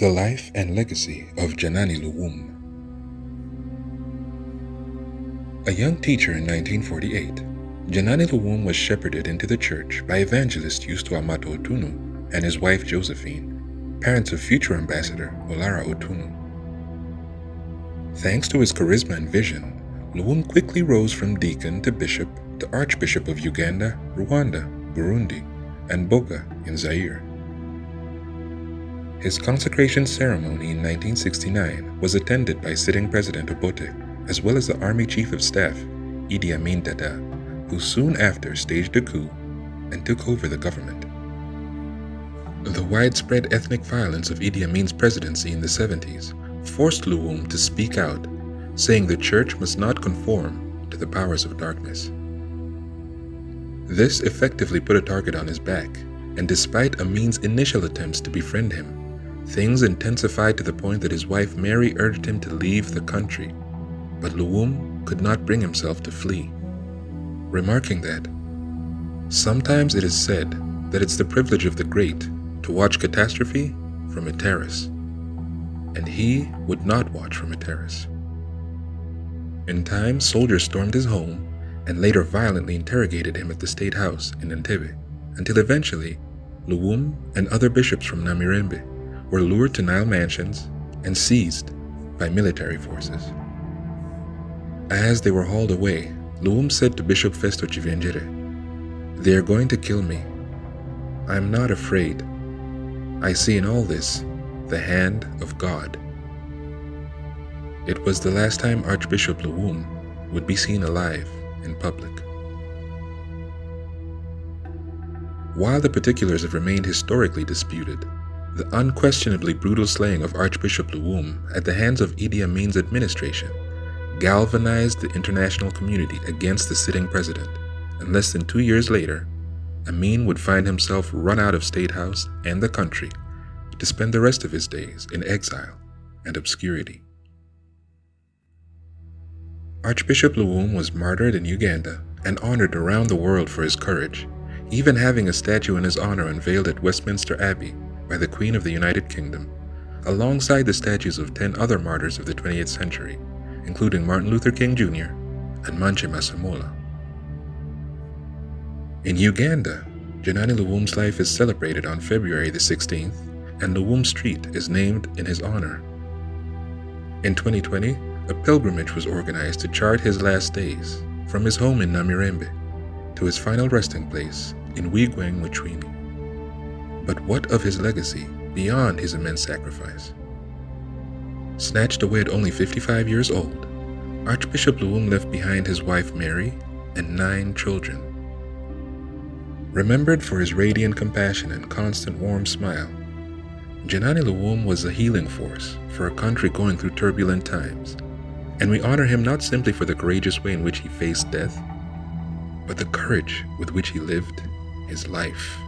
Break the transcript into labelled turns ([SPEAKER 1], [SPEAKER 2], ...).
[SPEAKER 1] The Life and Legacy of Janani Luwum. A young teacher in 1948, Janani Luwum was shepherded into the church by evangelist Yusto Amato Otunu and his wife Josephine, parents of future ambassador Olara Otunu. Thanks to his charisma and vision, Luwum quickly rose from deacon to bishop to Archbishop of Uganda, Rwanda, Burundi, and Boga in Zaire. His consecration ceremony in 1969 was attended by sitting President Obote, as well as the Army Chief of Staff, Idi Amin, who soon after staged a coup and took over the government. The widespread ethnic violence of Idi Amin's presidency in the 70s forced Luwum to speak out, saying the church must not conform to the powers of darkness. This effectively put a target on his back, and despite Amin's initial attempts to befriend him, things intensified to the point that his wife Mary urged him to leave the country, but Luwum could not bring himself to flee, remarking that, "Sometimes it is said that it's the privilege of the great to watch catastrophe from a terrace, and he would not watch from a terrace." In time, soldiers stormed his home and later violently interrogated him at the State House in Entebbe, until eventually Luwum and other bishops from Namirembe were lured to Nile mansions and seized by military forces. As they were hauled away, Luwum said to Bishop Festo Chivenjere, "They are going to kill me. I am not afraid. I see in all this the hand of God." It was the last time Archbishop Luwum would be seen alive in public. While the particulars have remained historically disputed, the unquestionably brutal slaying of Archbishop Luwum at the hands of Idi Amin's administration galvanized the international community against the sitting president, and less than 2 years later, Amin would find himself run out of State House and the country to spend the rest of his days in exile and obscurity. Archbishop Luwum was martyred in Uganda and honored around the world for his courage, even having a statue in his honor unveiled at Westminster Abbey by the Queen of the United Kingdom, alongside the statues of 10 other martyrs of the 20th century, including Martin Luther King Jr. and Manche Masemola. In Uganda, Janani Luwum's life is celebrated on February the 16th, and Luwum Street is named in his honor. In 2020, a pilgrimage was organized to chart his last days, from his home in Namirembe to his final resting place in Wigweng, Muchwini. But what of his legacy beyond his immense sacrifice? Snatched away at only 55 years old, Archbishop Luwum left behind his wife Mary and 9 children. Remembered for his radiant compassion and constant warm smile, Janani Luwum was a healing force for a country going through turbulent times, and we honor him not simply for the courageous way in which he faced death, but the courage with which he lived his life.